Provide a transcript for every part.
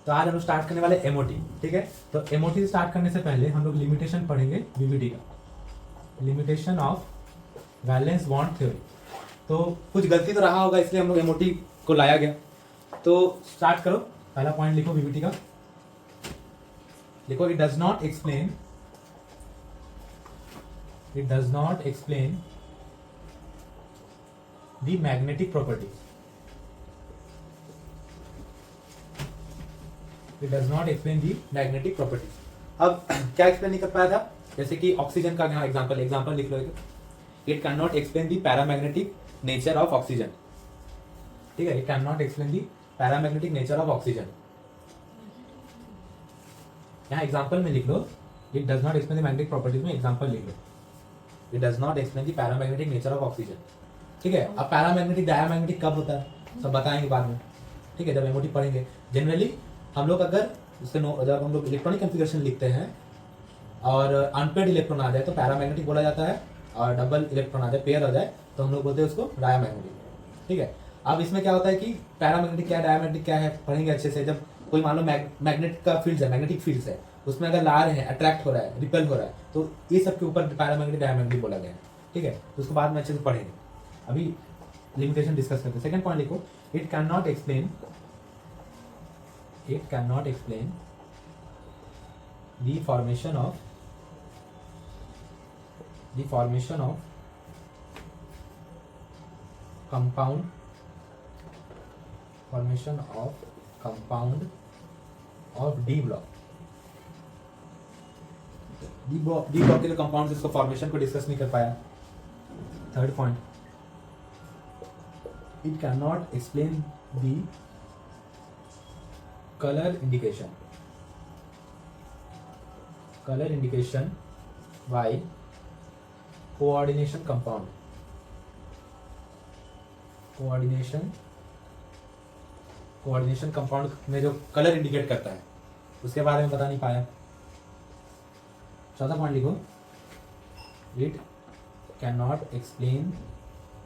तो आज हम लोग स्टार्ट करने वाले एमओटी, ठीक है। तो एमओटी स्टार्ट करने से पहले हम लोग लिमिटेशन पढ़ेंगे वीवीटी का, limitation of valence bond theory. तो कुछ गलती तो रहा होगा, इसलिए हम लोग एमओटी को लाया गया। तो स्टार्ट करो, पहला पॉइंट लिखो वीवीटी का, लिखो it does not explain, it does not explain the magnetic properties, it does not explain the magnetic properties. अब क्या एक्सप्लेन नहीं कर पाया था, जैसे कि ऑक्सीजन का यहाँ एग्जांपल लिख लो, it can not explain the paramagnetic nature of oxygen, ठीक है। It can not explain the paramagnetic nature of oxygen. यहाँ एग्जांपल में लिख लो, it does not explain the magnetic properties में एग्जांपल लिख लो, it does not explain the paramagnetic nature of oxygen, ठीक है। अब पैरामैग्नेटिक डायमैग्नेटिक कब होता है सब बताएंगे बाद में, ठीक है, जब एमओटी पढ़ेंगे। जनरली हम लोग अगर उसके जब हम लोग इलेक्ट्रॉनिक कॉन्फ़िगरेशन लिखते हैं और अनपेड इलेक्ट्रॉन आ जाए तो पैरामैग्नेटिक बोला जाता है, और डबल इलेक्ट्रॉन आ जाए, पेयर आ जाए, तो हम लोग बोलते हैं उसको डायमैग्नेटिक, ठीक है। अब इसमें क्या होता है कि पैरामैग्नेटिक क्या है, डायमैग्नेटिक क्या है, पढ़ेंगे अच्छे से। जब कोई मान लो मैग्नेट का फील्ड है, मैग्नेटिक फील्ड है, उसमें अगर ला रहे हैं, अट्रैक्ट हो रहा है, रिपेल हो रहा है, तो ये सब के ऊपर पैरामैग्नेटिक डायमैग्नेटिक बोला गया है, ठीक है। तो उसको बाद में अच्छे से पढ़ेंगे, अभी लिमिटेशन डिस्कस करते हैं। सेकंड पॉइंट लिखो, it can not explain, it cannot explain the formation of compound of D block, D block के जो कंपाउंड इसको फॉर्मेशन को डिस्कस नहीं कर पाया। Third point, it can not explain the color indication by coordination compound में जो colour indicate करता है उसके बारे में बता नहीं पाया। चौथा पॉइंट लिखो, it can not explain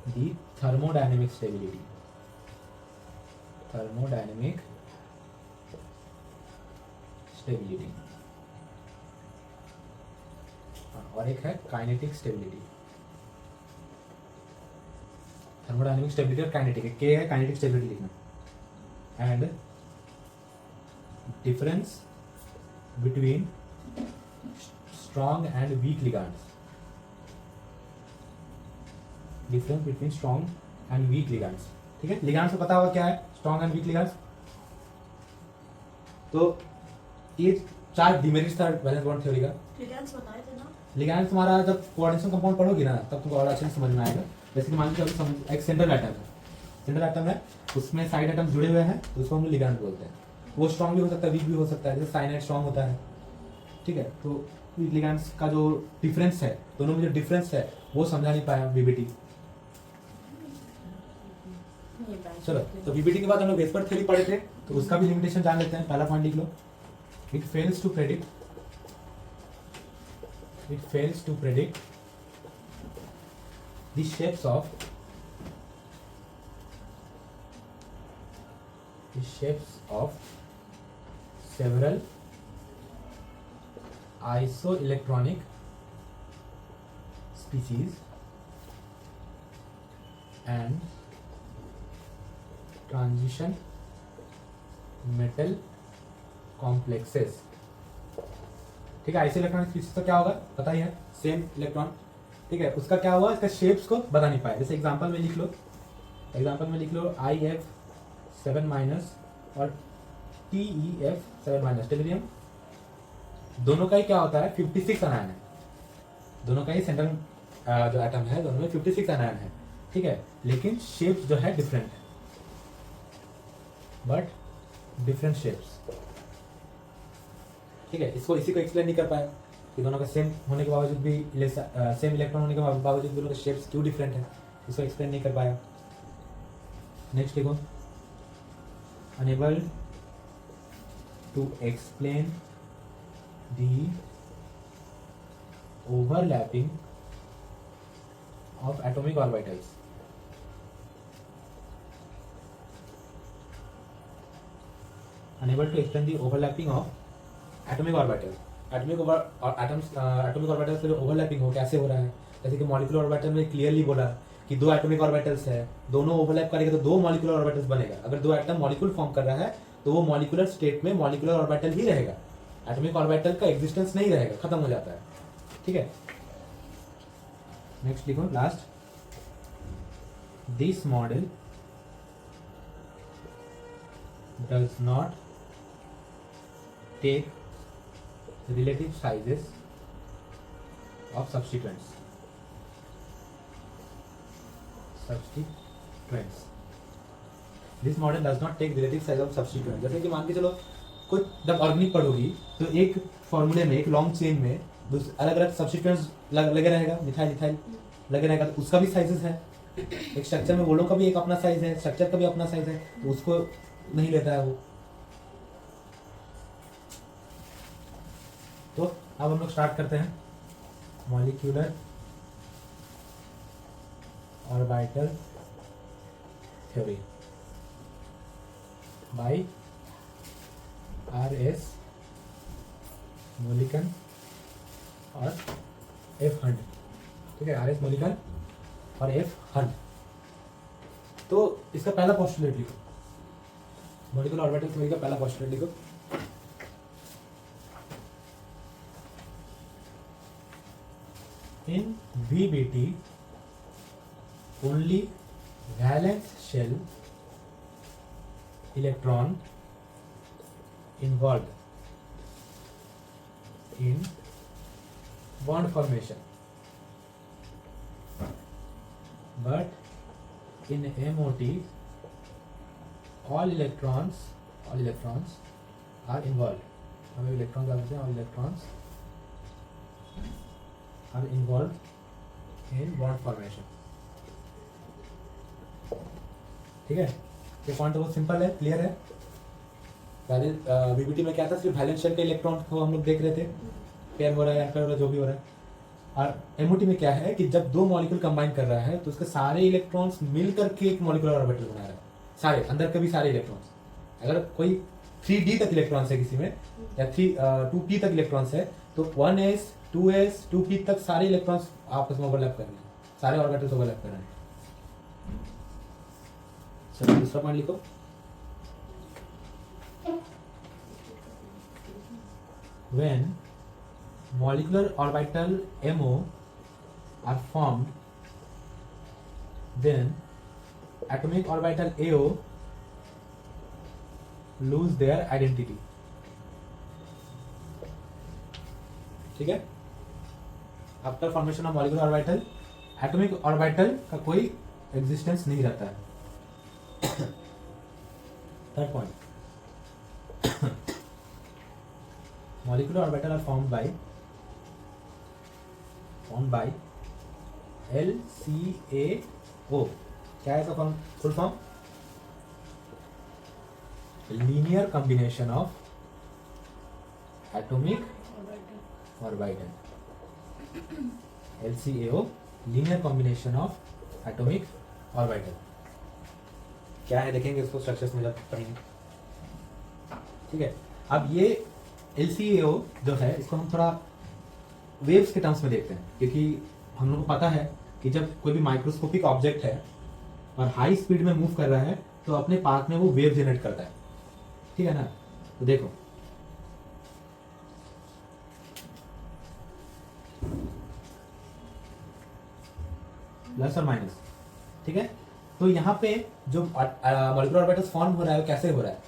the thermodynamic stability, और एक है काइनेटिक स्टेबिलिटी। थर्मोडायनेमिक स्टेबिलिटी और काइनेटिक, के है काइनेटिक स्टेबिलिटी लिखना। And difference between strong and weak ligands, ठीक है। लिगांड्स को पता होगा क्या है, स्ट्रॉन्ग एंड वीक लिगांड्स। तो ये चार डिमेरिट्स था वैलेंस बॉन्ड थ्योरी का। लिगैंड्स बताए थे ना, लिगैंड्स तुम्हारा जब कोऑर्डिनेशन कंपाउंड पढ़ोगी ना तब तुमको और अच्छे से समझ में आएगा। जैसे कि मान लीजिए एक सेंट्रल एटम है, उसमें साइड एटम जुड़े हुए हैं, तो उसको हम लोग लिगैंड बोलते हैं। वो स्ट्रॉन्ग भी हो सकता है, वीक भी हो सकता है, जैसे साइनाइड स्ट्रॉन्ग होता है, ठीक है। तो लिगैंड्स का जो डिफरेंस है, दोनों में जो डिफरेंस है वो समझा नहीं पाया वीबीटी। चलो, तो वीबीटी के बाद हम लोग वेस्पर्ड थ्योरी पढ़े थे, तो उसका भी लिमिटेशन जान लेते हैं। पहला पॉइंट लिख लो, it fails to predict the shapes of several isoelectronic species and transition metal complexes, ठीक है। आइसो इलेक्ट्रॉनिक स्पीशीज का क्या होगा पता ही है, सेम इलेक्ट्रॉन, ठीक है। उसका क्या हुआ, इसका शेप्स को बता नहीं पाया। जैसे एग्जांपल में लिख लो IF7- और TeF7- टेलुरियम, दोनों का ही क्या होता है 56 आनायन है, दोनों का ही सेंट्रल जो एटम है दोनों में 56 आनायन है, ठीक है। लेकिन शेप्स जो है डिफरेंट है, बट डिफरेंट शेप्स, ठीक है। इसको इसी को एक्सप्लेन नहीं कर पाया कि दोनों का सेम होने के बावजूद भी, सेम इलेक्ट्रॉन होने के बावजूद दोनों के शेप्स क्यों डिफरेंट है, इसको एक्सप्लेन नहीं कर पाया। नेक्स्ट देखो, unable to explain the overlapping of atomic orbitals, unable to explain the overlapping of atomic orbital. atomic orbitals का जो ओवरलैपिंग हो कैसे हो रहा है, जैसे कि मॉलिक्यूलर ऑर्बिटल में क्लियरली बोला कि दो एटॉमिक ऑर्बिटल्स है, दोनों ओवरलैप करेगा तो दो मॉलिक्यूलर ऑर्बिटल्स बनेगा। अगर दो एटम मॉलिक्यूल फॉर्म कर रहा है तो वो मॉलिक्यूलर स्टेट में मॉलिक्यूलर ऑर्बिटल ही रहेगा, एटॉमिक ऑर्बिटल का एग्जिस्टेंस नहीं रहेगा, खत्म हो जाता है। ठीक है, नेक्स्ट लिखो last, this model does not take relative sizes of substituents. This model does not take relative size of substituents. जैसे कि मान के चलो कोई जब ऑर्गेनिक पढ़ोगी तो एक फॉर्मूले में, एक लॉन्ग चेन में अलग अलग सब्स्टिट्यूएंट्स लगे रहेगा, मिथाइल इथाइल लगे रहेगा, तो उसका भी साइजेस है। एक स्ट्रक्चर में वो लोग का भी एक अपना साइज है, स्ट्रक्चर का भी अपना साइज है, तो उसको नहीं लेता है वो। तो अब हम लोग स्टार्ट करते हैं molecular orbital theory by R.S. मोलिकन और F. हंट। ठीक है, R.S. मोलिकन और F. हंट। तो इसका पहला पोस्टुलेट लिखो, मॉलिक्यूलर ऑर्बिटल थ्योरी का पहला पोस्टुलेट लिखो। In VBT, only valence shell electron involved in bond formation, but in MOT, all electrons are involved. हमें इलेक्ट्रॉन डालते हैं, all electrons are involved in bond formation. ठीक है, ये पॉइंट बहुत सिंपल है, क्लियर है। पहले बीबीटी में क्या था, सिर्फ वैलेंस शेल के इलेक्ट्रॉन को हम लोग देख रहे थे, पेयर हो रहा है, अनपेयर हो रहा है, जो भी हो रहा है। और एमओटी में क्या है कि जब दो मॉलिक्यूल कंबाइन कर रहा है तो उसके सारे इलेक्ट्रॉन्स मिलकर के एक मॉलिक्यूलर ऑर्बिटल बना रहा है, सारे अंदर के भी सारे इलेक्ट्रॉन्स। अगर कोई 3d तक इलेक्ट्रॉन्स है किसी में, या 2p तक इलेक्ट्रॉन्स है, तो 1s 2s 2p तक सारे इलेक्ट्रॉन्स आपस में ओवरलैप कर रहे हैं, सारे ऑर्बिटल्स ओवरलैप कर रहे हैं। चलो दूसरा पॉइंट लिखो, when molecular orbital MO are formed, then atomic orbital AO lose their identity. ठीक है, after formation of molecular orbital atomic orbital का कोई एग्जिस्टेंस नहीं रहता है। Third point, molecular orbital are formed by LCAO। क्या है इसका full form? Linear combination of atomic orbital. LCAO linear combination of atomic orbital. क्या है देखेंगे इसको स्ट्रक्चर्स में जब पढ़ेंगे। ठीक है, अब ये LCAO जो है इसको हम थोड़ा वेव्स के टर्म्स में देखते हैं, क्योंकि हम लोग को पता है कि जब कोई भी माइक्रोस्कोपिक ऑब्जेक्ट है और हाई स्पीड में मूव कर रहा है तो अपने पाथ में वो वेव जनरेट करता है। ठीक है ना, तो देखो प्लस और माइनस। ठीक है, तो यहाँ पे जो मॉलिक्यूलर ऑर्बिटल्स फॉर्म हो रहा है वो कैसे हो रहा है?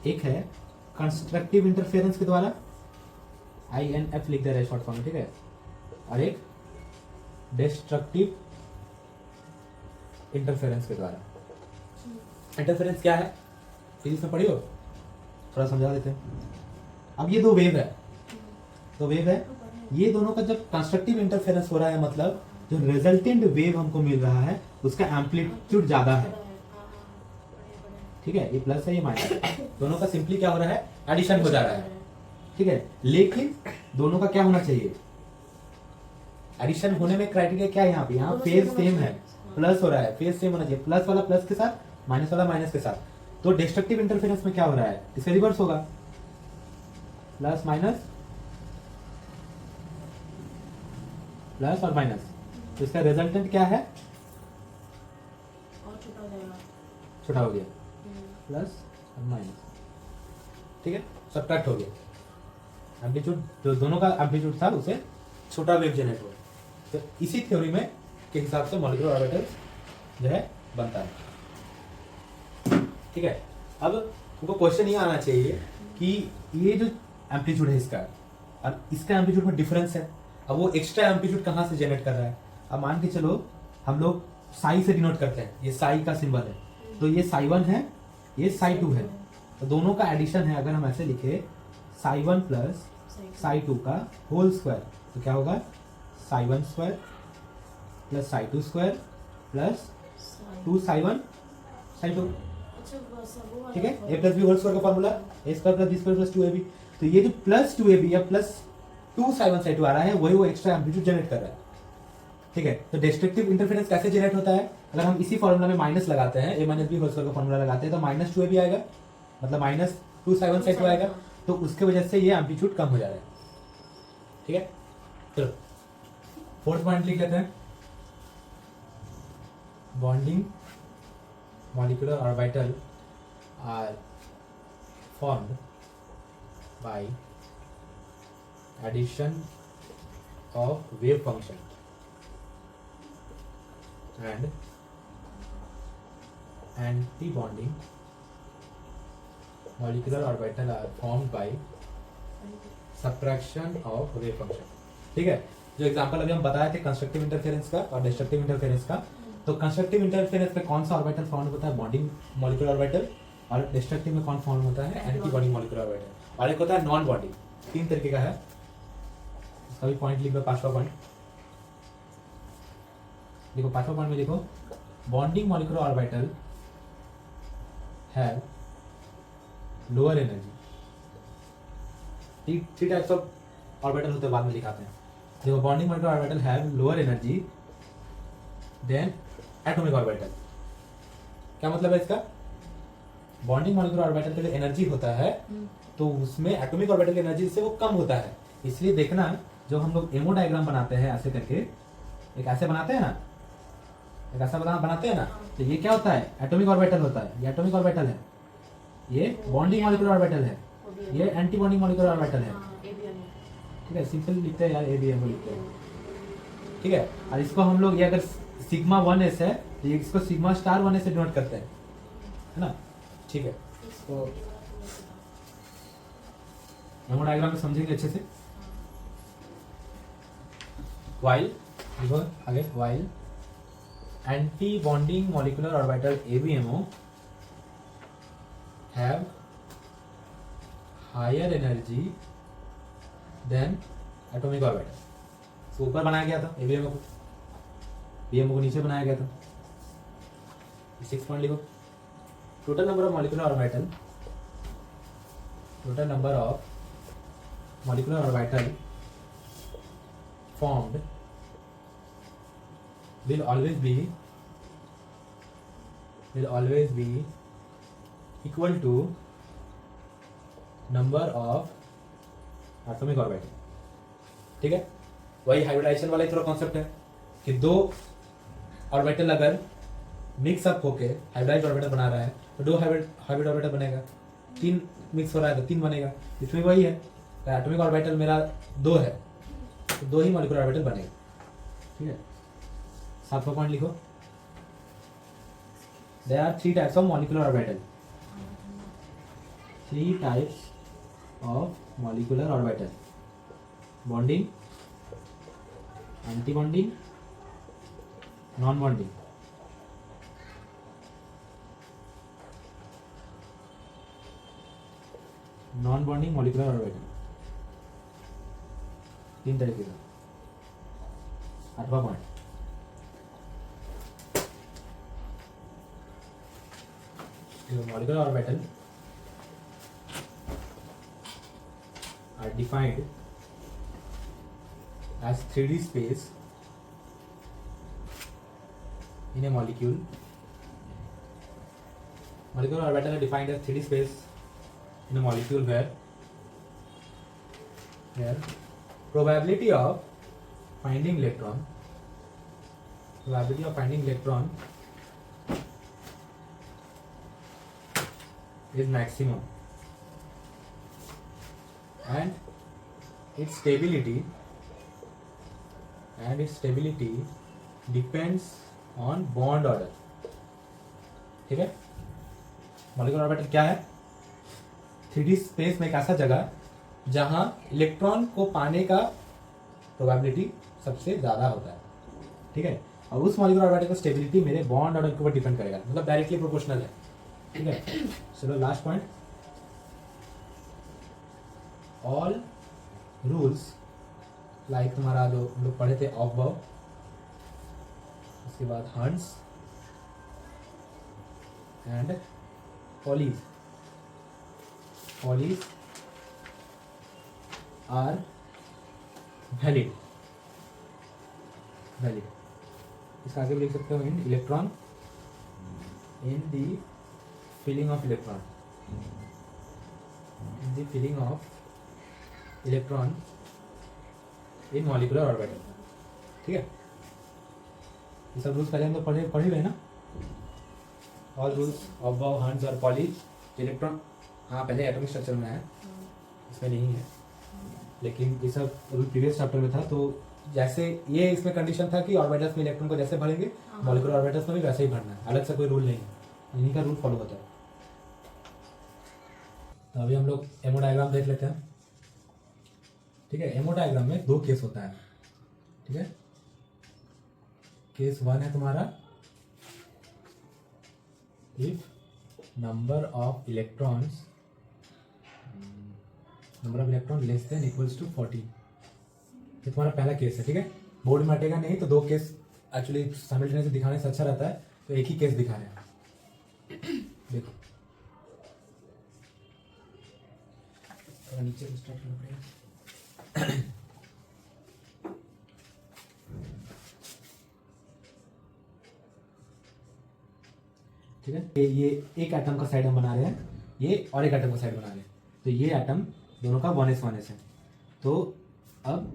एक है कंस्ट्रक्टिव इंटरफेरेंस के द्वारा, INF लिख दे रहे हैं शॉर्ट फॉर्म में। ठीक है, और एक डिस्ट्रक्टिव इंटरफेरेंस के द्वारा। इंटरफेरेंस क्या है, फिजिक्स में पढ़ी हो, थोड़ा समझा देते हैं। अब ये दो वेव है, ये दोनों का जब कंस्ट्रक्टिव इंटरफेरेंस हो रहा है, मतलब जो रिजल्टेंट वेव हमको मिल रहा है उसका एम्पलीट्यूड ज्यादा है। ठीक है, ये प्लस है ये माइनस है, दोनों का सिंपली क्या हो रहा है, एडिशन हो जा रहा है। ठीक है, लेकिन दोनों का क्या होना चाहिए, एडिशन होने में क्राइटेरिया क्या है, यहाँ फेज सेम है, प्लस हो रहा है, फेज सेम होना चाहिए, प्लस वाला प्लस के साथ, माइनस वाला माइनस के साथ। तो डिस्ट्रक्टिव इंटरफेरेंस में क्या हो रहा है, इसका रिवर्स होगा, प्लस माइनस प्लस और माइनस, तो इसका रिजल्टेंट क्या है, और छोटा हो जाएगा, छोटा हो गया, प्लस और माइनस, ठीक है, सब्ट्रैक्ट हो गया, एम्पलीट्यूड जो दोनों का एम्पलीट्यूड था उसे छोटा वेव जनरेट हुआ। तो इसी थ्योरी में के हिसाब से मॉलिक्यूलर ऑर्बिटल्स जो है बनता है, ठीक है। अब तुमको क्वेश्चन ये आना चाहिए कि ये जो एम्पलीट्यूड है इसका और इसका एम्पलीट्यूड में डिफरेंस है, अब वो एक्स्ट्रा एम्पलीट्यूड कहाँ से जनरेट कर रहा है। अब मान के चलो हम लोग साई से डिनोट करते हैं, ये साई का सिंबल है, तो ये साई 1 है, ये साई 2 है, तो दोनों का एडिशन है, अगर हम ऐसे लिखे साई 1 प्लस साई 2 का होल स्क्वायर, तो क्या होगा, psi 1 square plus psi 2 square plus 2 psi 1 psi 2, ठीक है। A plus B whole square का formula A square plus B square plus 2ab, तो ये जो प्लस 2ab या प्लस 2 साई 1 साई 2 आ रहा है वही वो एक्स्ट्रा एम्पलीट्यूड जनरेट कर रहा है, ठीक है। तो डिस्ट्रक्टिव इंटरफेरेंस कैसे जनरेट होता है, अगर हम इसी फॉर्मूला में माइनस लगाते हैं, ए माइनस बी होल स्क्वायर का फॉर्मूला लगाते हैं, तो माइनस 2ab आएगा, मतलब माइनस 2 साई 1 साई 2 आएगा, तो उसके वजह से ये एम्पलीट्यूड कम हो जा रहा है, ठीक है। चलो फोर्थ पॉइंट लिख लेते हैं, bonding molecular orbital are formed by addition of wave function and anti-bonding molecular orbital are formed by subtraction of wave function, ठीक है। जो एग्जांपल अभी हम बताए थे कंस्ट्रक्टिव इंटरफेरेंस का और डिस्ट्रक्टिव इंटरफेरेंस का, तो कंस्ट्रक्टिव इंटरफेरेंस में कौन सा ऑर्बिटल फॉर्म होता है, बॉन्डिंग मॉलिक्यूलर ऑर्बिटल, और डिस्ट्रक्टिव में कौन फॉर्म होता है, एंटी बॉन्डिंग मॉलिक्यूलर ऑर्बिटल, और एक होता है नॉन बॉन्डिंग। 3 तरीके का है, इसका भी पॉइंट लिख लो, 5वां पॉइंट देखो, 5वां पॉइंट में देखो, bonding molecular orbital have lower energy. 3 types of orbital होते हैं, बाद में दिखाते हैं। देखो, bonding molecular orbital have lower energy than atomic orbital. क्या मतलब है इसका, बॉन्डिंग मॉलिक्यूलर ऑर्बिटल का जो एनर्जी होता है तो उसमें एटॉमिक ऑर्बिटल की एनर्जी से वो कम होता है, इसलिए देखना जो हम लोग एमो डायग्राम बनाते हैं ऐसे करके, एक ऐसे बनाते हैं ना, एक ऐसा बनाते हैं ना, तो ये क्या होता है, एटॉमिक ऑर्बिटल होता है, ये एटॉमिक ऑर्बिटल है, ये बॉन्डिंग मॉलिक्यूलर ऑर्बिटल है, ये एंटी बॉन्डिंग मॉलिक्यूलर ऑर्बिटल है, ठीक है। सिंपल लिखते हैं यार, एबीएमओ लिखते हैं, ठीक है। और इसको हम लोग ये अगर सिग्मा 1s है तो ये इसको सिग्मा स्टार 1s से डिनोट करते हैं, है ना, ठीक है। तो एमो डायग्राम में समझेंगे अच्छे से। वाइल देखो आगे, while anti bonding molecular orbital ABMO have higher energy than atomic orbital. तो ऊपर बनाया गया था ABMO को, BMO को नीचे बनाया गया था। 6 पॉइंट लिखो, total number of molecular orbital, total number of molecular orbital formed will always be equal to number of atomic orbital, ठीक है। वही हाइब्रिडाइजेशन वाला थोड़ा कॉन्सेप्ट है कि 2 ऑर्बिटल अगर मिक्स अप होके हाइब्रिडाइज्ड ऑर्बिटल बना रहा है तो 2 हाइब्रिड ऑर्बिटल बनेगा, 3 मिक्स हो रहा है तो 3 बनेगा, इसमें वही है। एटॉमिक ऑर्बिटल मेरा 2 है तो 2 ही मॉलिक्यूलर ऑर्बिटल बनेगा, ठीक है। 7वां पॉइंट लिखो, there are 3 types of molecular orbital, 3 types of molecular orbital, bonding, antibonding, non bonding. Non bonding molecular orbital 3 तरीके का। 8वां point, molecular orbital are defined as 3D space in a molecule molecular orbital are defined as 3D space in a molecule where probability of finding electron is maximum and its stability depends on bond order. ठीक है, molecular orbital क्या है? 3D space में एक ऐसा जगह जहां electron को पाने का प्रोबेबिलिटी सबसे ज्यादा होता है. ठीक है, और उस मॉलिक्यूलर ऑर्बिटल का स्टेबिलिटी मेरे बॉन्ड ऑर्डर के ऊपर डिपेंड करेगा, मतलब डायरेक्टली प्रोपोर्शनल है. ठीक है, चलो last point. All rules like तुम्हारा जो हम लोग पढ़े थे ऑफबर्ग, उसके बाद हंस एंड पॉलीज आर वैलिड. इसका आगे भी लिख सकते हो in electron in the filling of electron in molecular orbital. ठीक है, ये सब रूल्स पहले हम लोग पढ़े हुए हैं ना. ऑल रूल्स ऑफ बर्ग, हंस और पॉलीज. इलेक्ट्रॉन हाँ पहले एटॉमिक स्ट्रक्चर में है, इसमें नहीं है, लेकिन ये सब रूल प्रीवियस चैप्टर में था. तो जैसे ये इसमें कंडीशन था कि ऑर्बिटल्स में इलेक्ट्रॉन को जैसे भरेंगे मॉलिक्यूलर ऑर्बिटल्स में भी वैसे ही भरना है, अलग से कोई रूल नहीं है, इन्हीं का रूल फॉलो होता है. तो अभी हम लोग एमओ डायग्राम देख लेते हैं. ठीक है, एमओ डायग्राम में दो केस होता है. ठीक है, केस 1 है तुम्हारा if number of electron less than equals to 40. ये तुम्हारा पहला केस है. ठीक है, बोर्ड में हटेगा नहीं, तो दो केस एक्चुअली साइमल्टेनियसली दिखाने से अच्छा रहता है, तो एक ही केस दिखा रहे हैं. देखो नीचे से स्टार्ट करना पड़ेगा. ठीक है, ये एक एटम का साइड हम बना रहे हैं, ये और एक एटम का साइड बना रहे हैं. तो ये एटम दोनों का 1s है. तो अब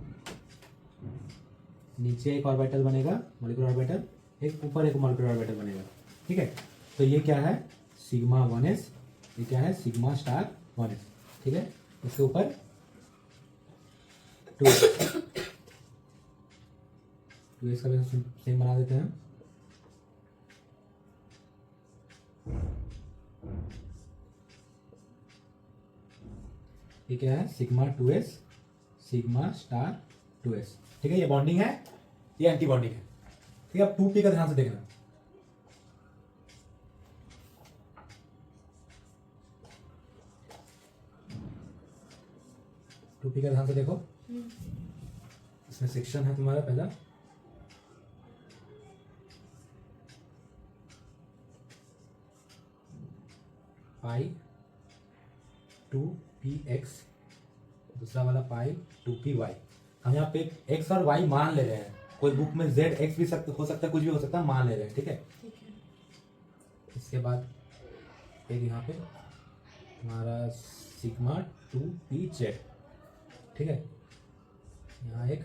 नीचे एक ऑर्बिटल बनेगा मॉलिक्यूलर ऑर्बिटल, एक ऊपर एक मॉलिक्यूलर ऑर्बिटल बनेगा. ठीक है, तो ये क्या है सिग्मा 1s, ये क्या है सिग्मा स्टार 1s. ठीक है, इसके ऊपर 2s का भी सेम बना देते हैं. ये क्या है sigma 2s sigma star 2s. ठीक है, ये बॉन्डिंग है, ये एंटी बॉन्डिंग है. ठीक है, अब 2p का ध्यान से देखना. टू पी का ध्यान से देखो. इसमें सेक्शन है तुम्हारा पहला पाई 2px, दूसरा वाला पाई 2py. हम यहाँ पे x और y मान ले रहे हैं, कोई बुक में z x भी हो सकता है, कुछ भी हो सकता है, मान ले रहे हैं. ठीक है, इसके बाद एक यहाँ पे हमारा सिग्मा 2pz. ठीक है, यहाँ एक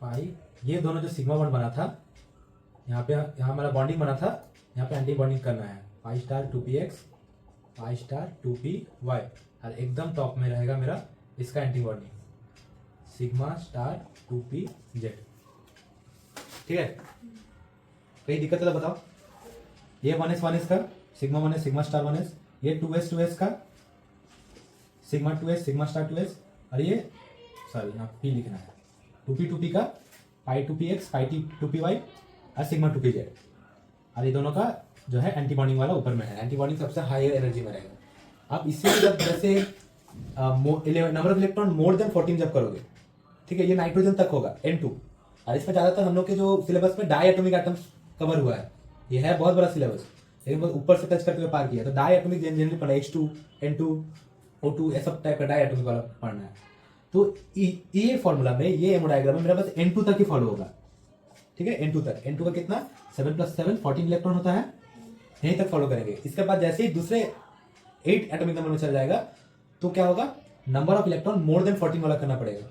पाई, ये दोनों जो सिग्मा 1 बना था, यहाँ हमारा बॉन्डिंग बना था, यहाँ पे एंटी बॉन्डिंग करना है. पाई स्टार 2px पाई स्टार 2py, और एकदम टॉप में रहेगा मेरा इसका anti bonding sigma star 2pz. ठीक है, कहीं दिक्कत है तो बताओ. ये 1s का sigma 1s sigma star 1s, ये 2s का sigma 2s sigma star 2s, और ये सॉरी यहाँ p लिखना है 2p का पाई 2px पाई 2py और सिग्मा 2pz. और ये दोनों का जो है एंटी बॉन्डिंग वाला ऊपर में है, एंटी बॉन्डिंग सबसे हायर एनर्जी में रहेगा. आप इससे जब जैसे number of electron more than 14 जब करोगे, ठीक है, ये नाइट्रोजन तक होगा N2. और इसमें ज्यादातर हम लोग के जो सिलेबस में डाई एटॉमिक एटम्स कवर हुआ है, ये है बहुत बड़ा सिलेबस, लेकिन ऊपर से टच करके हुए पार किया. तो डाई एटॉमिक जनरली पढ़ना H2 N2 O2 ये सब टाइप का डाई एटॉमिक वाला पढ़ना है. तो ये फॉर्मूला में ये एमो डायग्राम में मेरा बस N2 तक ही फॉलो होगा. ठीक है, N2 तक। N2 का कितना 7 + 7 14 इलेक्ट्रॉन होता है, यहीं तक फॉलो करेंगे। इसके बाद जैसे ही दूसरे 8 एटॉमिक नंबर में चल जाएगा तो क्या होगा, number of electron more than 14 वाला करना पड़ेगा।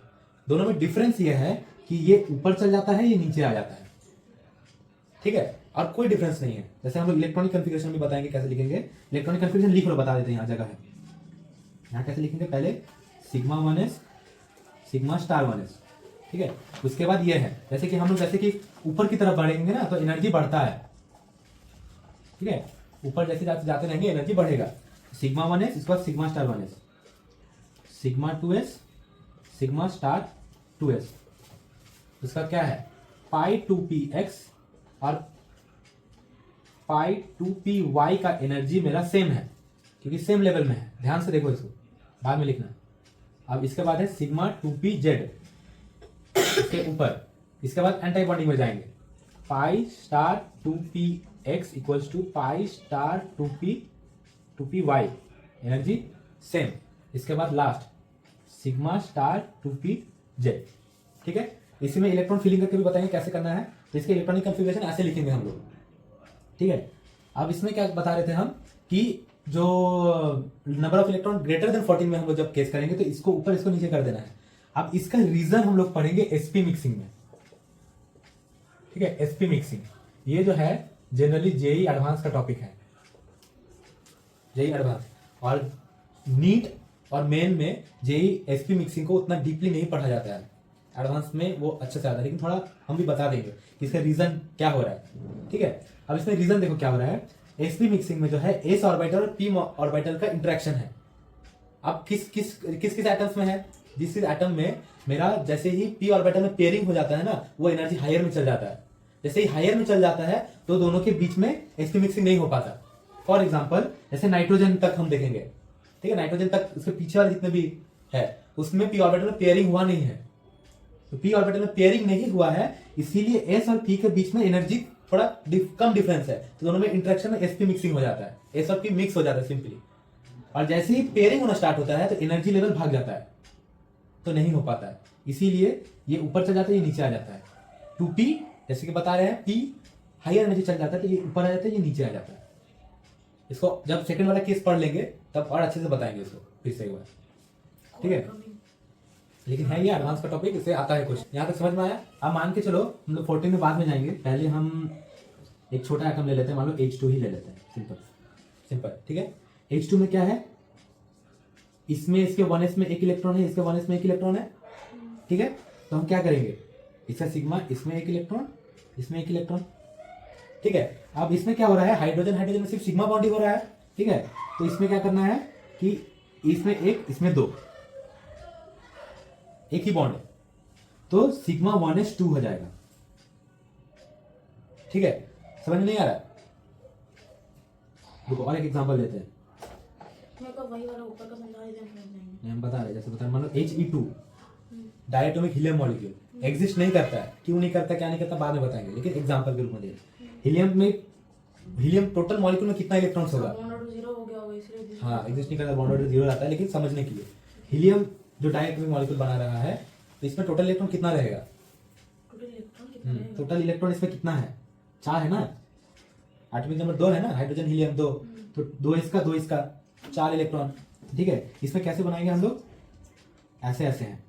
दोनों में डिफरेंस ये है कि ये ऊपर चल जाता है, ये नीचे आ जाता है, ठीक है, और कोई डिफरेंस नहीं है। जैसे हम लोग इलेक्ट्रॉनिक कन्फिगरेशन भी बताएंगे कैसे लिखेंगे। इलेक्ट्रॉनिक कन्फिगरेशन लिख लो, बता देते हैं, यहाँ जगह है। यहाँ कैसे लिखेंगे, पहले sigma 1s sigma star 1s, ठीक है। उसके बाद ये है, जैसे कि हम लोग जैसे कि ऊपर की तरफ बढ़ेंगे ना तो एनर्जी बढ़ता है, ठीक है, ऊपर जैसे जाते जाते रहेंगे एनर्जी बढ़ेगा। सिग्मा 1s, इसके बाद sigma star 1s, sigma 2s sigma star 2s। उसका क्या है, पाई 2px और पाई 2py का एनर्जी मेरा सेम है, क्योंकि सेम लेवल में है। ध्यान से देखो इसको, बाद में लिखना। अब इसके बाद है सिग्मा 2pz इसके ऊपर। इसके बाद एंटी बॉन्डिंग में जाएंगे, pi star 2px equals to pi star 2py, energy same. इसके बाद लास्ट सिग्मा स्टार 2pz, ठीक है। इसी में इलेक्ट्रॉन फिलिंग करके भी बताएंगे कैसे करना है। तो इसके इलेक्ट्रॉनिक कन्फिगरेशन ऐसे लिखेंगे हम लोग, ठीक है। अब इसमें क्या बता रहे थे हम कि जो number of electron greater than 14 में हम लोग जब केस करेंगे तो इसको ऊपर इसको नीचे कर देना है। अब इसका रीजन हम लोग पढ़ेंगे एसपी मिक्सिंग में, ठीक है। एसपी मिक्सिंग ये जो है जनरली जेई एडवांस का टॉपिक है, जेई एडवांस। और नीट और मेन में जेई एसपी मिक्सिंग को उतना डीपली नहीं पढ़ा जाता है, एडवांस में वो अच्छे से आता है, लेकिन थोड़ा हम भी बता देंगे कि इसका रीजन क्या हो रहा है, ठीक है। अब इसमें रीजन देखो क्या हो रहा है। एसपी मिक्सिंग में जो है एस ऑर्बिटल और पी ऑर्बिटल का इंटरेक्शन है। अब किस किस किस किस एटम्स में है, जिस एटम में मेरा जैसे ही पी ऑर्बिटल में पेयरिंग हो जाता है ना, वो एनर्जी हायर में चल जाता है। जैसे ही हायर में चल जाता है तो दोनों के बीच में एसपी मिक्सिंग नहीं हो पाता। फॉर एग्जाम्पल जैसे नाइट्रोजन तक हम देखेंगे, ठीक है, नाइट्रोजन तक उसके पीछे वाले जितने भी है उसमें पी ऑर्बिटल में पेयरिंग हुआ नहीं है। तो पी ऑर्बिटल में पेयरिंग नहीं हुआ है, इसीलिए एस और पी के बीच में एनर्जी थोड़ा कम डिफरेंस है, तो दोनों में इंटरेक्शन में एसपी मिक्सिंग हो जाता है, एस और पी मिक्स हो जाता है सिंपली। और जैसे ही पेयरिंग होना स्टार्ट होता है तो एनर्जी लेवल भाग जाता है, तो नहीं हो पाता है। इसीलिए ये ऊपर चल जाता है, ये नीचे आ जाता है। 2p जैसे कि बता रहे हैं, p हायर एनर्जी चल जाता है तो ये ऊपर आ जाता है, ये नीचे आ जाता है। इसको जब सेकंड वाला केस पढ़ लेंगे तब और अच्छे से बताएंगे इसको फिर से एक बार, ठीक है। लेकिन है ये एडवांस का टॉपिक, इससे आता है कुछ। यहाँ तक समझ में आया। अब मान के चलो हम लोग 14 में बाद में जाएंगे, पहले हम एक छोटा एटम ले लेते हैं, मान लो H2 ही ले लेते हैं, सिंपल सिंपल, ठीक है। H2 में क्या है, इसमें इसके 1s में एक इलेक्ट्रॉन है, इसके 1s में एक इलेक्ट्रॉन है, ठीक है। तो हम क्या करेंगे, इसका सिग्मा, इसमें एक इलेक्ट्रॉन, इसमें एक इलेक्ट्रॉन, ठीक है। अब इसमें क्या हो रहा है, हाइड्रोजन हाइड्रोजन में सिर्फ सिग्मा बॉन्ड ही हो रहा है, ठीक है। तो इसमें क्या करना है कि इसमें एक, इसमें दो, एक ही बॉन्ड है, तो सिग्मा 1s2 हो जाएगा, ठीक है। समझ में नहीं आ रहा है, देखो और एक एग्जांपल लेते हैं। मेरे को वही वाला ऊपर का समझा दीजिए। हम बता रहे, जैसे बता रहे, मान लो He2 diatomic helium molecule exist नहीं करता है, क्यों नहीं करता, क्या नहीं करता, बाद में बताएंगे, लेकिन एग्जांपल के रूप में दे। हीलियम में, हीलियम टोटल मॉलिक्यूल में कितना इलेक्ट्रॉन्स होगा, बॉन्ड 0 हो गया होगा, इसलिए हाँ एग्जिस्ट नहीं करता, बॉन्ड ऑर्डर 0 रहता है। लेकिन समझने के लिए हीलियम जो डायटोमिक मॉलिक्यूल बना रहा है तो इसमें टोटल इलेक्ट्रॉन कितना रहेगा, टोटल इलेक्ट्रॉन कितना है? टोटल इलेक्ट्रॉन इसमें कितना है, 4 है ना, एटॉमिक नंबर 2 है ना, हाइड्रोजन हीलियम 2, तो 2 इसका 4 इलेक्ट्रॉन, ठीक है। इसमें कैसे बनाएंगे हम लोग, ऐसे ऐसे हैं,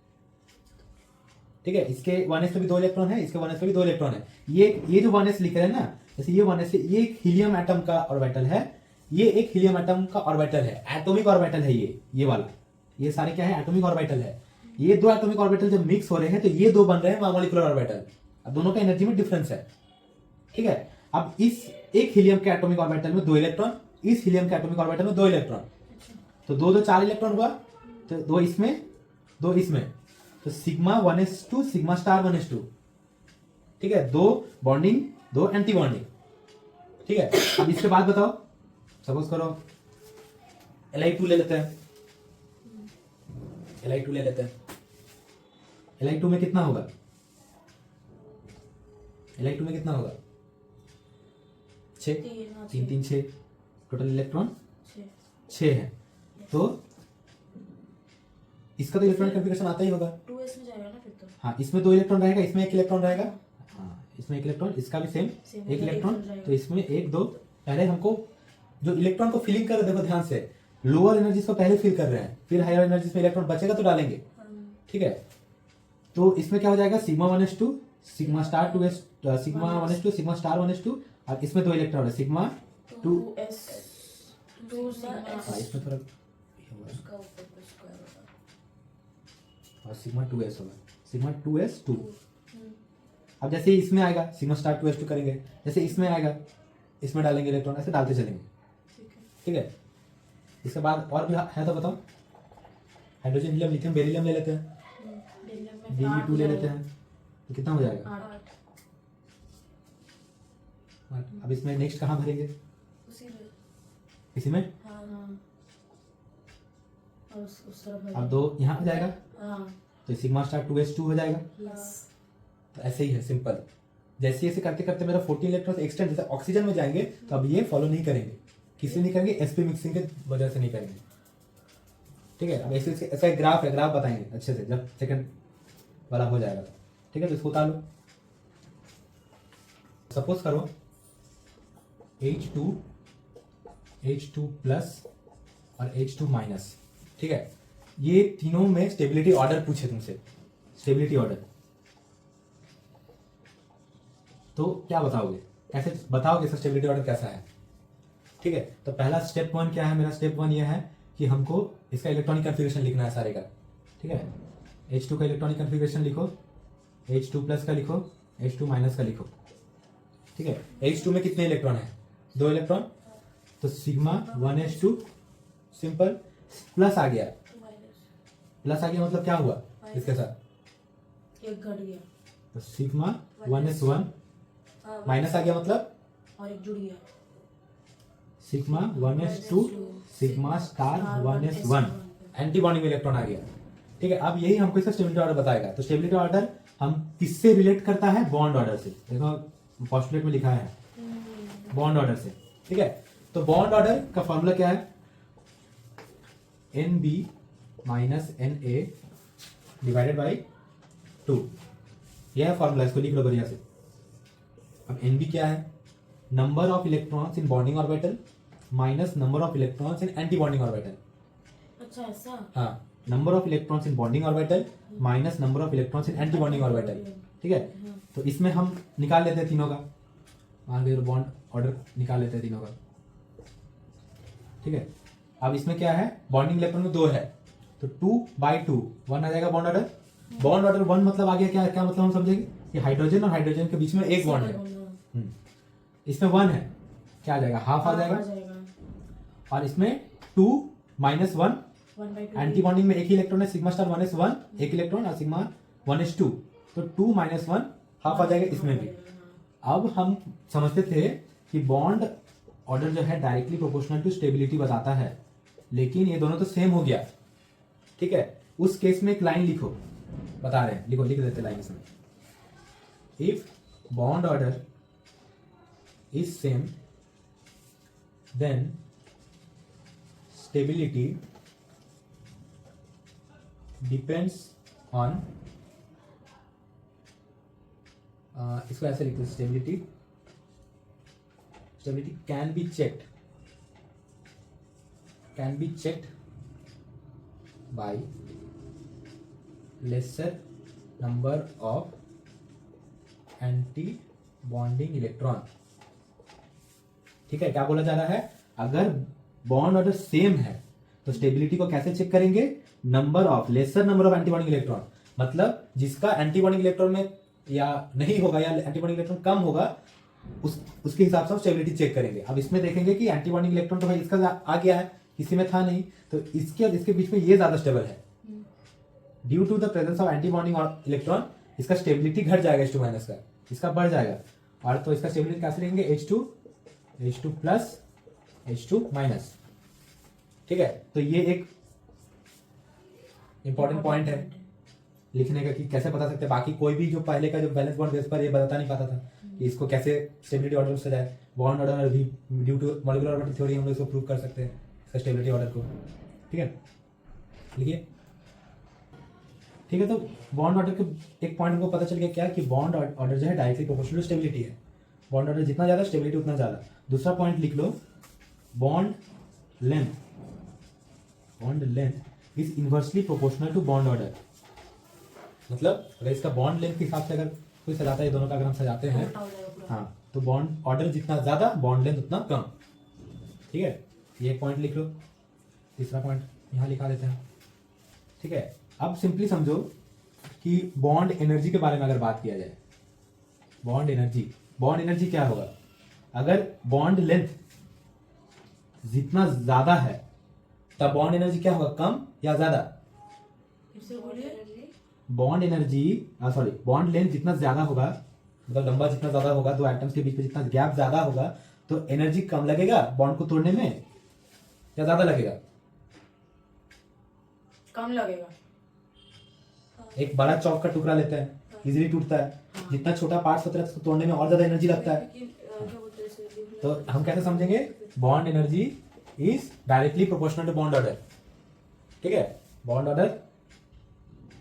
ठीक है। इसके 1s पे भी 2 इलेक्ट्रॉन है, इसके 1s पे भी 2 इलेक्ट्रॉन है। ये जो 1s लिख रहे हैं ना, जैसे ये 1s, ये एक हीलियम एटम का ऑर्बिटल है, ये एक हीलियम एटम का ऑर्बिटल है, एटॉमिक ऑर्बिटल है ये वाला, ये सारे क्या है, एटॉमिक ऑर्बिटल है। ये 2 एटॉमिक ऑर्बिटल जब मिक्स हो रहे हैं तो ये 2 बन रहे हैं मॉलिक्यूलर ऑर्बिटल। अब दोनों का एनर्जी में डिफरेंस है, ठीक है। अब इस एक हीलियम के एटॉमिक ऑर्बिटल में 2 इलेक्ट्रॉन, इस हीलियम के एटॉमिक ऑर्बिटल में 2 इलेक्ट्रॉन, तो 2 4 इलेक्ट्रॉन हुआ, तो 2 इसमें 2 इसमें, तो sigma 1s2 sigma star 1s2, ठीक है। 2 बॉन्डिंग 2 एंटी बॉन्डिंग, ठीक है। अब इसके बाद बताओ, सपोज करो Li2 ले लेते हैं, Li2 ले लेते हैं। Li2 में कितना होगा, Li2 में कितना होगा, 6, 3 3 6, टोटल इलेक्ट्रॉन 6 है। तो इसका तो इलेक्ट्रॉनिक कॉन्फ़िगरेशन आता ही होगा, 2s में जाएगा ना फिर तो। हाँ, इसमें 2 इलेक्ट्रॉन रहेगा, इसमें 1 इलेक्ट्रॉन रहेगा, हाँ इसमें एक इलेक्ट्रॉन, इसका भी सेम Same, एक मतलब इलेक्ट्रॉन, एक जाएगा। तो इसमें एक दो, पहले हमको जो इलेक्ट्रॉन को फिलिंग कर, देखो ध्यान से, लोअर एनर्जी को पहले फिल कर रहे हैं, फिर हायर एनर्जी में इलेक्ट्रॉन बचेगा तो डालेंगे, ठीक है। तो इसमें क्या हो जाएगा, sigma 1s2 sigma star 2s sigma 1s2 sigma star 1s2, और इसमें दो इलेक्ट्रॉन है सिग्मा 2, 2s 2 सिग्मा हाँ इसमें थोड़ा उसका ऊपर पे स्क्वायर होगा। और सिग्मा 2s होगा, सिग्मा 2s2। अब जैसे ही इसमें आएगा सिग्मा स्टार 2s2 करेंगे, जैसे इसमें आएगा इसमें डालेंगे इलेक्ट्रॉन, ऐसे डालते चलेंगे, ठीक है। ठीक है। इसके बाद और भी है तो बताओ, हाइड्रोजन हीलियम लिथियम बेरिलियम ले लेते हैं, बेरिलियम में Be2 ले लेते हैं, तो कितना हो जाएगा 8 8। अब इसमें नेक्स्ट कहाँ भरेंगे, उसी में इसी में, हाँ हाँ और उस तरफ अब दो यहाँ आ जाएगा, हाँ तो सिग्मा स्टार 2s2 हो जाएगा। यस तो ऐसे ही है सिंपल, जैसे ऐसे करते करते मेरा 14 इलेक्ट्रॉन एक्सटेंड, जैसे ऑक्सीजन में जाएंगे तो अब ये फॉलो नहीं करेंगे, किसी नहीं करेंगे, sp मिक्सिंग के वजह से नहीं करेंगे, ठीक है। अब ऐसे ऐसा एक ग्राफ है, ग्राफ बताएंगे अच्छे से जब सेकंड वाला हो जाएगा, ठीक है। तो इसको उतार लो, सपोज करो H2 प्लस और H2 माइनस, ठीक है। ये तीनों में स्टेबिलिटी ऑर्डर पूछे तुमसे, स्टेबिलिटी ऑर्डर, तो क्या बताओगे, कैसे बताओगे इसका स्टेबिलिटी ऑर्डर कैसा है, ठीक है। तो पहला स्टेप 1 क्या है, मेरा स्टेप 1 ये है कि हमको इसका इलेक्ट्रॉनिक कन्फिगरेशन लिखना है सारे का, ठीक है। H2 का इलेक्ट्रॉनिक कन्फिगरेशन लिखो, H2 प्लस का लिखो, H2 माइनस का लिखो, ठीक है। H2 में कितने इलेक्ट्रॉन है, 2 इलेक्ट्रॉन, तो सिग्मा 1s2 सिंपल, प्लस आ गया, प्लस आ गया मतलब क्या हुआ इसके साथ, एक घट गया तो सिग्मा 1s1, माइनस आ गया मतलब और एक जुड़ गया sigma 1s2 sigma star 1s1, anti bonding में इलेक्ट्रॉन आ गया, ठीक है। अब यही हमको इसका स्टेबिलिटी ऑर्डर बताएगा। तो स्टेबिलिटी ऑर्डर हम किससे रिलेट करता है, बॉन्ड ऑर्डर से, देखो पोस्टुलेट में लिखा है बॉन्ड ऑर्डर से, ठीक है। तो बॉन्ड ऑर्डर का फॉर्मूला क्या है, NB minus NA divided by 2, यह है फॉर्मूला, इसको लिख लो बढ़िया से। अब NB क्या है, number of electrons in bonding orbital minus number of electrons in anti bonding orbital, अच्छा ऐसा हाँ, number of electrons in bonding orbital minus number of electrons in anti bonding orbital, ठीक है। तो इसमें हम निकाल लेते हैं तीनों का, मान लो बॉन्ड ऑर्डर निकाल लेते हैं तीनों का, ठीक है। अब इसमें क्या है, बॉन्डिंग इलेक्ट्रॉन में 2 है, तो 2/2 1 आ जाएगा बॉन्ड ऑर्डर। बॉन्ड ऑर्डर 1 मतलब आ गया, क्या क्या मतलब हम समझेंगे कि हाइड्रोजन और हाइड्रोजन के बीच में एक बॉन्ड है, इसमें 1 है, क्या आ जाएगा, हाफ आ जाएगा, और इसमें 2 माइनस 1, 1/2 एंटी बॉन्डिंग में एक ही इलेक्ट्रॉन है, सिग्मा स्टार 1s1 एक इलेक्ट्रॉन, और सिग्मा 1s2, तो 2 माइनस 1 हाफ आ जाएगा इसमें भी। अब हम समझते थे कि बॉन्ड ऑर्डर जो है डायरेक्टली प्रोपोर्शनल टू स्टेबिलिटी बताता है, लेकिन ये दोनों तो सेम हो गया, ठीक है। उस केस में एक लाइन लिखो, बता रहे हैं, लिखो, लिख देते लाइन इसमें, if bond order is same then stability depends on, इसको ऐसे लिखते हैं, stability can be checked by lesser number of anti bonding electron, ठीक है। क्या बोला जा रहा है, अगर बॉन्ड ऑर्डर सेम है तो स्टेबिलिटी को कैसे चेक करेंगे, laser number of anti bonding electron, मतलब जिसका एंटी बॉन्डिंग इलेक्ट्रॉन में या नहीं होगा या एंटी बॉन्डिंग इलेक्ट्रॉन कम होगा, उसके हिसाब से हम स्टेबिलिटी चेक करेंगे। अब इसमें देखेंगे कि एंटी बॉन्डिंग इलेक्ट्रॉन तो भाई इसका आ गया है, किसी में था नहीं, तो इसके और इसके बीच में ये ज्यादा स्टेबल है, due to the presence of anti bonding electron इसका स्टेबिलिटी घट जाएगा, H2 माइनस का, इसका बढ़ जाएगा, और तो इसका स्टेबिलिटी कैसे लेंगे, H2 प्लस H2 माइनस, ठीक है। तो ये एक इंपॉर्टेंट पॉइंट है लिखने का, कि कैसे बता सकते हैं। बाकी कोई भी जो पहले का जो बैलेंस बॉन्ड बेस पर ये बता नहीं पाता था कि इसको कैसे स्टेबिलिटी ऑर्डर से जाए, बॉन्ड ऑर्डर भी due to molecular orbital theory हम लोग इसको प्रूव कर सकते हैं, इसका स्टेबिलिटी ऑर्डर को, ठीक है। लिखिए ठीक है, तो बॉन्ड ऑर्डर के एक पॉइंट हमको पता चल गया क्या कि बॉन्ड ऑर्डर जो है डायरेक्टली प्रोपोर्शनल टू स्टेबिलिटी है। बॉन्ड ऑर्डर जितना ज़्यादा स्टेबिलिटी उतना ज़्यादा। दूसरा पॉइंट लिख लो, bond length is inversely proportional to bond order. मतलब अगर इसका बॉन्ड लेंथ के हिसाब से अगर कोई सजाता है, ये दोनों का अगर हम सजाते हैं, उल्टा हो जाएगा पूरा। हाँ, तो बॉन्ड ऑर्डर जितना ज़्यादा बॉन्ड लेंथ उतना कम। ठीक है, ये एक पॉइंट लिख लो। तीसरा पॉइंट यहाँ लिखा देते हैं। ठीक है, अब सिंपली समझो कि बॉन्ड एनर्जी के बारे में अगर बात किया जाए, बॉन्ड एनर्जी क्या होगा? अगर बॉन्ड लेंथ जितना ज्यादा है तब बॉन्ड एनर्जी क्या होगा, कम या ज्यादा? फिर से बोलिए। बॉन्ड लेंथ जितना ज्यादा होगा, मतलब लंबा जितना ज्यादा होगा, दो एटम्स के बीच में जितना गैप ज्यादा होगा, तो एनर्जी कम लगेगा बॉन्ड को तोड़ने में या ज्यादा लगेगा? कम लगेगा। एक बड़ा चौक का टुकड़ा लेते हैं, इजीली टूटता है। जितना छोटा पार्ट्स होता है उसको तोड़ने में और ज्यादा एनर्जी लगता है। लेकिन, क्या बोलते हैं इसे? तो हम कैसे समझेंगे? Bond energy is directly proportional to bond order. ठीक है, बॉन्ड ऑर्डर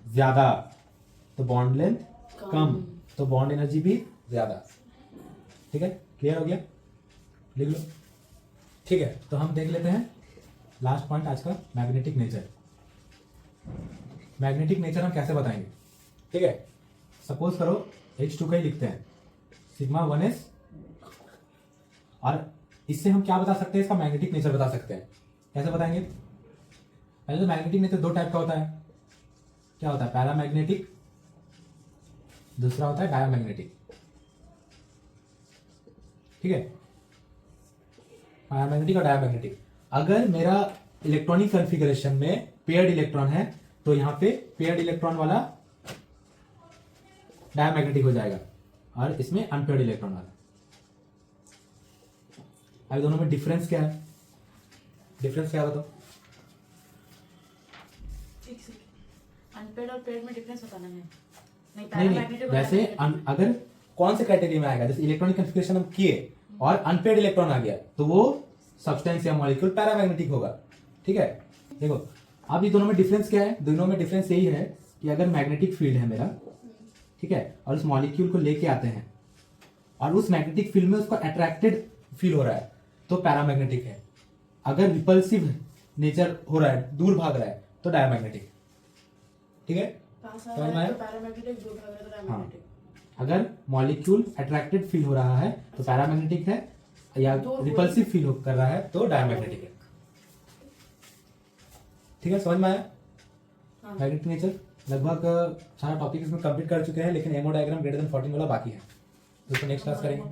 ज्यादा तो बॉन्ड लेंथ कम, तो बॉन्ड एनर्जी भी ज्यादा। ठीक है, क्लियर हो गया? लिख लो। ठीक है, तो हम देख लेते हैं लास्ट पॉइंट आज का, मैग्नेटिक नेचर। मैग्नेटिक नेचर हम कैसे बताएंगे? ठीक है, सपोज करो H2 का ही लिखते हैं, सिग्मा 1s, और इससे हम क्या बता सकते हैं? इसका मैग्नेटिक नेचर बता सकते हैं। कैसे बताएंगे? पहले तो मैग्नेटिक नेचर दो टाइप का होता है। क्या होता है? पैरामैग्नेटिक, दूसरा होता है डायमैग्नेटिक। ठीक है, पैरामैग्नेटिक और डायमैग्नेटिक। अगर मेरा इलेक्ट्रॉनिक कॉन्फ़िगरेशन में पेयर्ड इलेक्ट्रॉन है तो यहां पे पेयर्ड इलेक्ट्रॉन वाला डायमैग्नेटिक हो जाएगा और इसमें अनपेयर्ड इलेक्ट्रॉन वाला। अब दोनों में डिफरेंस क्या है? डिफरेंस क्या बताओ? एक सेकंड, अनपेड और पेड में डिफरेंस बताना है। नहीं, नहीं पैरामैग्नेटिक और वैसे डायमैग्नेटिक। अगर कौन से कैटेगरी में आएगा, जैसे इलेक्ट्रॉनिक कॉन्फ़िगरेशन हम किए और अनपेयर्ड इलेक्ट्रॉन आ गया तो वो सब्सटेंस या मॉलिक्यूल पैरामैग्नेटिक होगा। ठीक है, देखो अब ये दोनों में डिफरेंस क्या है? दोनों में डिफरेंस यही है कि अगर मैग्नेटिक फील्ड है मेरा, ठीक है, और उस मॉलिक्यूल को लेके आते हैं और उस मैग्नेटिक फील्ड में उसको अट्रैक्टेड फील हो रहा है तो पैरामैग्नेटिक है। अगर रिपल्सिव नेचर हो रहा है, दूर भाग रहा है, तो डायमैग्नेटिक। ठीक है, पास आ समझ में रहा है आया? तो पैरामैग्नेटिक, दूर भाग रहा है तो हाँ, डायमैग्नेटिक। अगर मॉलिक्यूल अट्रैक्टेड फील हो रहा है तो पैरामैग्नेटिक है, या रिपल्सिव फील कर रहा है तो डायमैग्नेटिक है। ठीक है, समझ में आया? हाँ। मैग्नेटिक नेचर लगभग सारा टॉपिक इसमें कंप्लीट कर चुके हैं, लेकिन एमओ डायग्राम ग्रेटर देन 14 वाला बाकी है, तो उसको नेक्स्ट क्लास करेंगे।